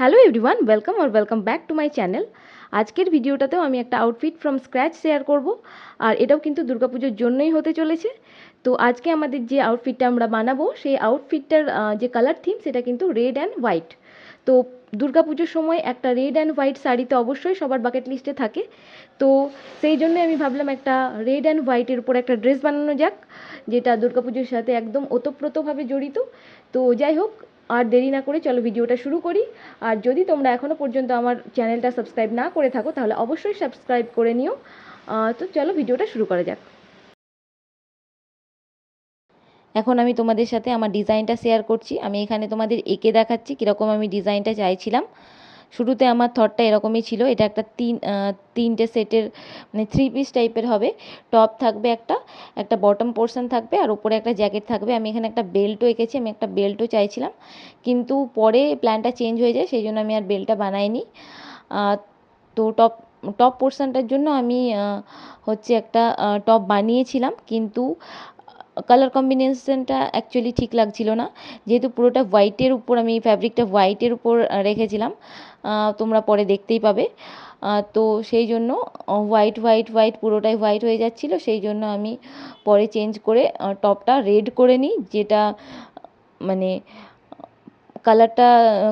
Hello everyone, welcome back to my channel. আজকের ভিডিওটাতেও আমি একটা আউটফিট ফ্রম স্ক্র্যাচ শেয়ার করব, আর এটাও কিন্তু দুর্গাপুজোর জন্যই হতে চলেছে। তো আজকে আমাদের যে আউটফিটটা আমরা বানাবো, সেই আউটফিটটার যে কালার থিম সেটা কিন্তু রেড অ্যান্ড হোয়াইট। তো দুর্গাপুজোর সময় একটা রেড অ্যান্ড হোয়াইট শাড়ি তো অবশ্যই সবার বাকেট লিস্টে থাকে। তো সেই জন্যই আমি ভাবলাম একটা রেড অ্যান্ড হোয়াইটের উপর একটা ড্রেস বানানো যাক, যেটা দুর্গাপুজোর সাথে একদম ওতপ্রোতভাবে জড়িত। তো যাই হোক, আর দেরি না করে চলো ভিডিওটা শুরু করি। আর যদি তোমরা এখনও পর্যন্ত আমার চ্যানেলটা সাবস্ক্রাইব না করে থাকো তাহলে অবশ্যই সাবস্ক্রাইব করে নিও। তো চলো ভিডিওটা শুরু করা যাক। এখন আমি তোমাদের সাথে আমার ডিজাইনটা শেয়ার করছি। আমি এখানে তোমাদের এঁকে দেখাচ্ছি কীরকম আমি ডিজাইনটা চাইছিলাম। শুরুতে আমার থটটা এরকমই ছিল, এটা একটা তিনটে সেটের মানে 3 পিস টাইপের হবে। টপ থাকবে, একটা একটা বটম পোর্শন থাকবে, আর ওপরে একটা জ্যাকেট থাকবে। আমি এখানে একটা বেল্টও এঁকেছি, আমি একটা বেল্টও চাইছিলাম, কিন্তু পরে প্ল্যানটা চেঞ্জ হয়ে যায়, সেই জন্য আমি আর বেল্টটা বানাইনি। তো টপ টপ পোর্শনটার জন্য আমি হচ্ছে একটা টপ বানিয়েছিলাম, কিন্তু কালার কম্বিনেশনটা অ্যাকচুয়ালি ঠিক লাগছিল না, যেহেতু পুরোটা হোয়াইটের উপর, আমি ফ্যাব্রিকটা হোয়াইটের উপর রেখেছিলাম, তোমরা পরে দেখতেই পাবে। তো সেই জন্য হোয়াইট হোয়াইট হোয়াইট পুরোটাই হোয়াইট হয়ে যাচ্ছিলো, সেই জন্য আমি পরে চেঞ্জ করে টপটা রেড করে নিই, যেটা মানে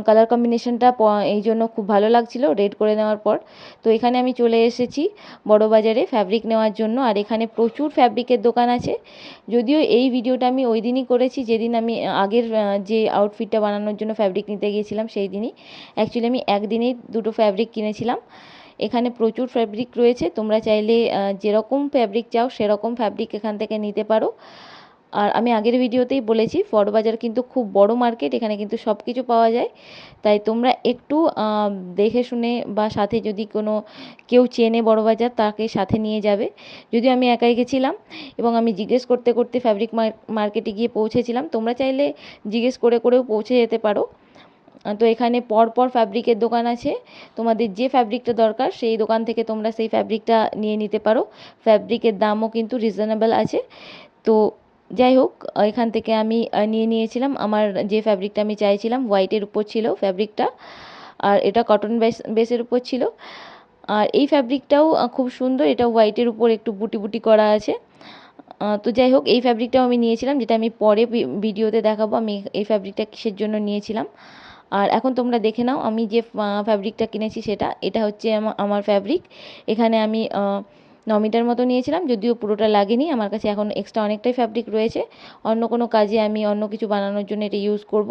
কালার কম্বিনেশনটা এই জন্য খুব ভালো লাগছিলো রেড করে নেওয়ার পর। তো এখানে আমি চলে এসেছি বড়বাজারে ফ্যাব্রিক নেওয়ার জন্য, আর এখানে প্রচুর ফ্যাব্রিকের দোকান আছে। যদিও এই ভিডিওটা আমি ওই দিনই করেছি যেদিন আমি আগের যে আউটফিটটা বানানোর জন্য ফ্যাব্রিক নিতে গিয়েছিলাম, সেই দিনই অ্যাকচুয়ালি আমি একদিনেই দুটো ফ্যাব্রিক কিনেছিলাম। এখানে প্রচুর ফ্যাব্রিক রয়েছে, তোমরা চাইলে যেরকম ফ্যাব্রিক চাও সেরকম ফ্যাব্রিক এখান থেকে নিতে পারো। আর আমি আগের ভিডিওতেই বলেছি, বড়বাজার কিন্তু খুব বড় মার্কেট, এখানে কিন্তু সব কিছু পাওয়া যায়। তাই তোমরা একটু দেখে শুনে বা সাথে যদি কোনো কেউ চেনে বড়বাজার, তাকে সাথে নিয়ে যাবে। যদিও আমি একাই গেছিলাম এবং আমি জিজ্ঞেস করতে করতে ফ্যাব্রিক মার্কেটে গিয়ে পৌঁছেছিলাম, তোমরা চাইলে জিজ্ঞেস করে করেও পৌঁছে যেতে পারো। তো এখানে পরপর ফ্যাব্রিকের দোকান আছে, তোমাদের যে ফ্যাব্রিকটা দরকার সেই দোকান থেকে তোমরা সেই ফ্যাব্রিকটা নিয়ে নিতে পারো। ফ্যাব্রিকের দামও কিন্তু রিজনেবল আছে। তো যাই হোক, এখান থেকে আমি নিয়ে নিয়েছিলাম আমার যে ফ্যাব্রিকটা আমি চাইছিলাম। হোয়াইটের উপর ছিল ফ্যাব্রিকটা, আর এটা কটন বেসের উপর ছিল। আর এই ফ্যাব্রিকটাও খুব সুন্দর, এটা হোয়াইটের উপর একটু বুটি বুটি করা আছে। তো যাই হোক, এই ফ্যাব্রিকটাও আমি নিয়েছিলাম, যেটা আমি পরে ভিডিওতে দেখাবো আমি এই ফ্যাব্রিকটা কিসের জন্য নিয়েছিলাম। আর এখন তোমরা দেখে নাও আমি যে ফ্যাব্রিকটা কিনেছি সেটা, এটা হচ্ছে আমার ফ্যাব্রিক। এখানে আমি 9 মিটার মতো নিয়েছিলাম, যদিও পুরোটা লাগেনি, আমার কাছে এখন এক্সট্রা অনেকটাই ফ্যাব্রিক রয়েছে। অন্য কোনো কাজে আমি অন্য কিছু বানানোর জন্য এটা ইউজ করব,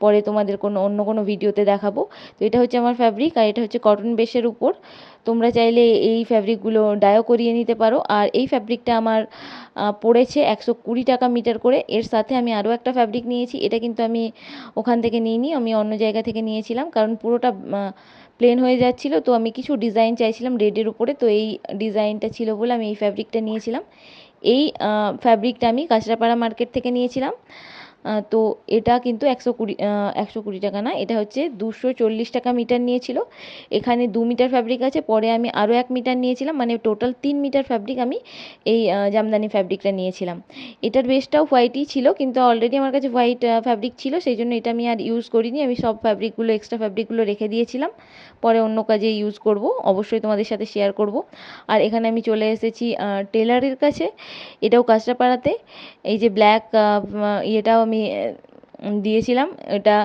পরে তোমাদের অন্য কোনো ভিডিওতে দেখাবো। তো এটা হচ্ছে আমার ফ্যাব্রিক, আর এটা হচ্ছে কটন বেসের উপর। তোমরা চাইলে এই ফ্যাব্রিকগুলো ডাইও করিয়ে নিতে পারো। আর এই ফ্যাব্রিকটা আমার পড়েছে 120 টাকা মিটার করে। এর সাথে আমি আরও একটা ফ্যাব্রিক নিয়েছি, এটা কিন্তু আমি ওখান থেকে নিইনি, আমি অন্য জায়গা থেকে নিয়েছিলাম, কারণ পুরোটা প্লেন হয়ে যাচ্ছিলো। তো আমি কিছু ডিজাইন চাইছিলাম রেডের উপরে, তো এই ডিজাইনটা ছিল বলে আমি এই ফ্যাব্রিকটা নিয়েছিলাম। এই ফ্যাব্রিকটা আমি কাঁচরাপাড়া মার্কেট থেকে নিয়েছিলাম। তো এটা কিন্তু 120 টাকা না, এটা হচ্ছে 240 টাকা মিটার নিয়েছিল। এখানে 2 মিটার ফ্যাব্রিক আছে, পরে আমি আরও 1 মিটার নিয়েছিলাম, মানে টোটাল 3 মিটার ফ্যাব্রিক আমি এই জামদানি ফ্যাব্রিকটা নিয়েছিলাম। এটার বেসটাও হোয়াইটই ছিল, কিন্তু অলরেডি আমার কাছে হোয়াইট ফ্যাব্রিক ছিল, সেই জন্য এটা আমি আর ইউজ করিনি। আমি সব ফ্যাব্রিকগুলো, এক্সট্রা ফ্যাব্রিকগুলো রেখে দিয়েছিলাম, পরে অন্য কাজে ইউজ করব, অবশ্যই তোমাদের সাথে শেয়ার করব। আর এখানে আমি চলে এসেছি টেলারের কাছে, এটাও কাঁচরাপাড়াতে। এই যে ব্ল্যাক ইয়েটাও আমি দিয়েছিলাম, এটা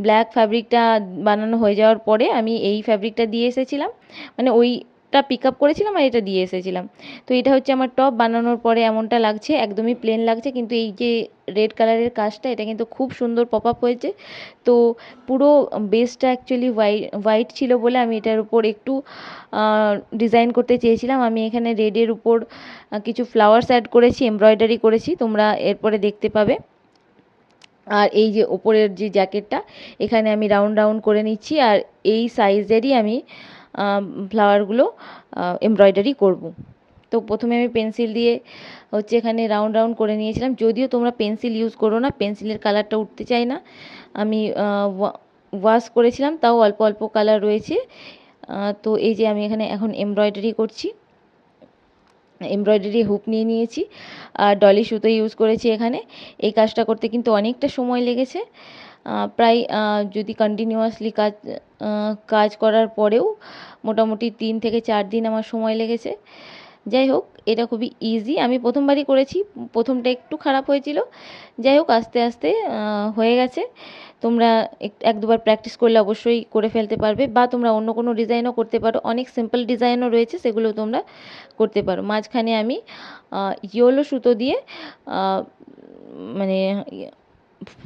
ব্ল্যাক ফ্যাব্রিকটা বানানো হয়ে যাওয়ার পরে আমি এই ফ্যাব্রিকটা দিয়ে এসেছিলাম, মানে ওইটা পিক আপ করেছিলাম আর এটা দিয়ে এসেছিলাম। তো এটা হচ্ছে আমার টপ বানানোর পরে এমনটা লাগছে, একদমই প্লেন লাগছে, কিন্তু এই যে রেড কালারের কাজটা, এটা কিন্তু খুব সুন্দর পপ আপ হয়েছে। তো পুরো বেসটা অ্যাকচুয়ালি হোয়াইট ছিল বলে আমি এটার উপর একটু ডিজাইন করতে চেয়েছিলাম। আমি এখানে রেডের উপর কিছু ফ্লাওয়ার্স অ্যাড করেছি, এমব্রয়ডারি করেছি, তোমরা এরপরে দেখতে পাবে। আর এই যে ওপরের যে জ্যাকেটটা, এখানে আমি রাউন্ড রাউন্ড করে নিচ্ছি, আর এই সাইজেরই আমি ফ্লাওয়ারগুলো এমব্রয়ডারি করব। তো প্রথমে আমি পেন্সিল দিয়ে হচ্ছে এখানে রাউন্ড রাউন্ড করে নিয়েছিলাম, যদিও তোমরা পেন্সিল ইউজ করো না, পেন্সিলের কালারটা উঠতে চায় না। আমি ওয়াশ করেছিলাম, তাও অল্প অল্প কালার রয়েছে। তো এই যে আমি এখানে এখন এমব্রয়ডারি করছি, এমব্রয়ডারি হুক নিয়ে নিয়েছি, আর ডলি সুতো ইউজ করেছি এখানে। এই কাজটা করতে কিন্তু অনেকটা সময় লেগেছে, প্রায় যদি কন্টিনিউয়াসলি কাজ কাজ করার পরেও মোটামুটি 3 থেকে 4 দিন আমার সময় লেগেছে। যাই হোক, এটা খুবই ইজি। আমি প্রথমবারই করেছি, প্রথমটা একটু খারাপ হয়েছিল। যাই হোক, আস্তে আস্তে হয়ে গেছে। তোমরা এক দুবার প্র্যাকটিস করলে অবশ্যই করে ফেলতে পারবে, বা তোমরা অন্য কোনো ডিজাইনও করতে পারো। অনেক সিম্পল ডিজাইনও রয়েছে, সেগুলো তোমরা করতে পারো। মাঝখানে আমি ইয়েলো সুতো দিয়ে মানে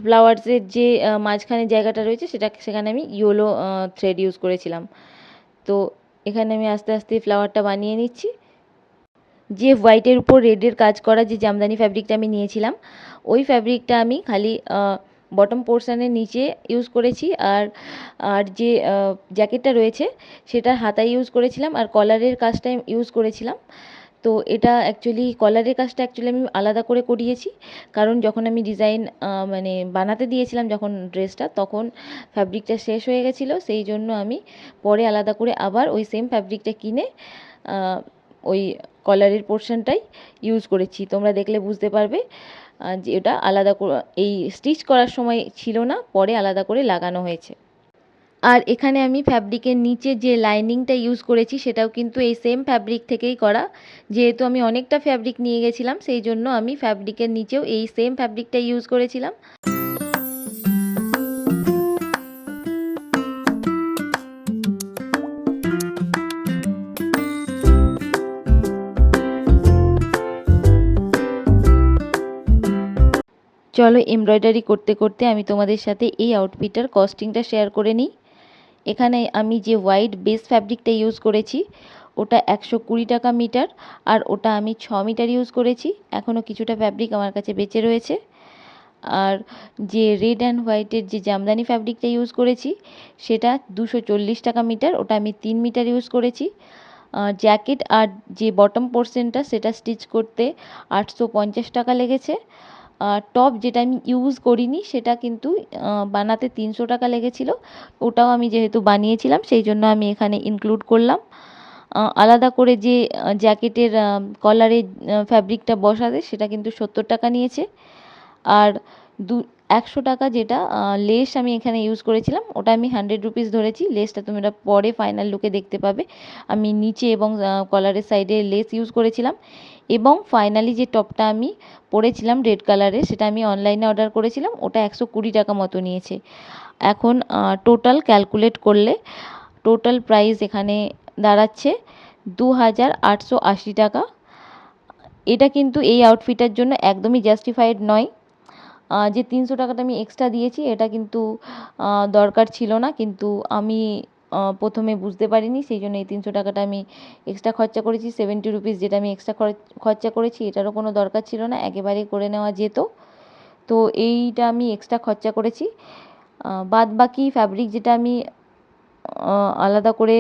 ফ্লাওয়ার্সের যে মাঝখানে জায়গাটা রয়েছে সেখানে আমি ইয়েলো থ্রেড ইউজ করেছিলাম। তো এখানে আমি আস্তে আস্তে ফ্লাওয়ারটা বানিয়ে নিচ্ছি। যে হোয়াইটের উপর রেডের কাজ করা যে জামদানি ফ্যাব্রিকটা আমি নিয়েছিলাম, ওই ফ্যাব্রিকটা আমি খালি বটম পোর্শনের নিচে ইউজ করেছি, আর আর যে জ্যাকেটটা রয়েছে সেটার হাতায় ইউজ করেছিলাম, আর কলারের কাজটা ইউজ করেছিলাম। তো এটা অ্যাকচুয়ালি কলারের কাজটা অ্যাকচুয়ালি আমি আলাদা করে করিয়েছি, কারণ যখন আমি ডিজাইন মানে বানাতে দিয়েছিলাম যখন ড্রেসটা, তখন ফ্যাব্রিকটা শেষ হয়ে গেছিলো। সেই জন্য আমি পরে আলাদা করে আবার ওই সেম ফ্যাব্রিকটা কিনে ওই কলারের পোর্শনটাই ইউজ করেছি। তোমরা দেখলে বুঝতে পারবে যে এটা আলাদা এই স্টিচ করার সময় ছিল না, পরে আলাদা করে লাগানো হয়েছে। আর এখানে আমি ফ্যাব্রিকের নিচে যে লাইনিংটা ইউজ করেছি সেটাও কিন্তু এই সেম ফ্যাব্রিক থেকেই করা। যেহেতু আমি অনেকটা ফ্যাব্রিক নিয়ে গেছিলাম, সেই জন্য আমি ফ্যাব্রিকের নিচেও এই সেম ফ্যাব্রিকটা ইউজ করেছিলাম। চলো, এমব্রয়ডারি করতে করতে আমি তোমাদের সাথে এই আউটফিটটার কস্টিংটা শেয়ার করে নিই। এখানে আমি যে হোয়াইট বেস ফ্যাব্রিকটা ইউজ করেছি ওটা 120 টাকা মিটার, আর ওটা আমি 6 মিটার ইউজ করেছি। এখনও কিছুটা ফ্যাব্রিক আমার কাছে বেঁচে রয়েছে। আর যে রেড অ্যান্ড হোয়াইটের যে জামদানি ফ্যাব্রিকটা ইউজ করেছি সেটা 240 টাকা মিটার, ওটা আমি 3 মিটার ইউজ করেছি। জ্যাকেট আর যে বটম পোর্শনটা সেটা স্টিচ করতে 850 টাকা লেগেছে। টপ যেটা আমি ইউজ করিনি সেটা কিন্তু বানাতে 300 টাকা লেগেছিলো। ওটাও আমি যেহেতু বানিয়েছিলাম সেই জন্য আমি এখানে ইনক্লুড করলাম। আলাদা করে যে জ্যাকেটের কলারে ফ্যাব্রিকটা বসাতে সেটা কিন্তু 70 টাকা নিয়েছে। আর 100 টাকা যেটা লেস আমি এখানে ইউজ করেছিলাম ওটা আমি 100 রুপিস ধরেছি। লেসটা তোমরা পরে ফাইনাল লুকে দেখতে পাবে। আমি নিচে এবং কলারের সাইডে লেস ইউজ করেছিলাম। এবং ফাইনালি যে টপটা আমি পরেছিলাম রেড কালারের, সেটা আমি অনলাইনে অর্ডার করেছিলাম, ওটা 120 টাকা মতো নিয়েছে। এখন টোটাল ক্যালকুলেট করলে টোটাল প্রাইস এখানে দাঁড়াচ্ছে 2880 টাকা। এটা কিন্তু এই আউটফিটের জন্য একদমই জাস্টিফাইড নয়। যে 300 টাকাটা আমি এক্সট্রা দিয়েছি এটা কিন্তু দরকার ছিল না, কিন্তু আমি প্রথমে বুঝতে পারিনি, সেই জন্য এই 300 টাকাটা আমি এক্সট্রা খরচা করেছি। 70 রুপিস যেটা আমি এক্সট্রা খরচা করেছি এটারও কোনো দরকার ছিল না, একেবারেই করে নেওয়া যেত। তো এইটা আমি এক্সট্রা খরচা করেছি। বাদ বাকি ফ্যাব্রিক যেটা আমি আলাদা করে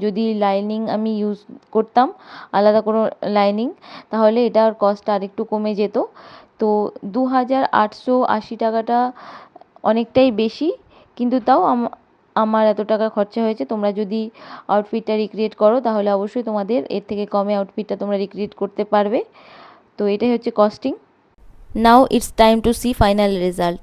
যদি লাইনিং আমি ইউজ করতাম, আলাদা কোনো লাইনিং, তাহলে এটার কস্টটা আরেকটু কমে যেত। তো 2880 টাকাটা অনেকটাই বেশি, কিন্তু তাও আমার এত টাকা খরচা হয়েছে। তোমরা যদি আউটফিটটা রিক্রিয়েট করো তাহলে অবশ্যই তোমাদের এর থেকে কমে আউটফিটটা তোমরা রিক্রিয়েট করতে পারবে। তো এটাই হচ্ছে costing. Now it's time to see final result.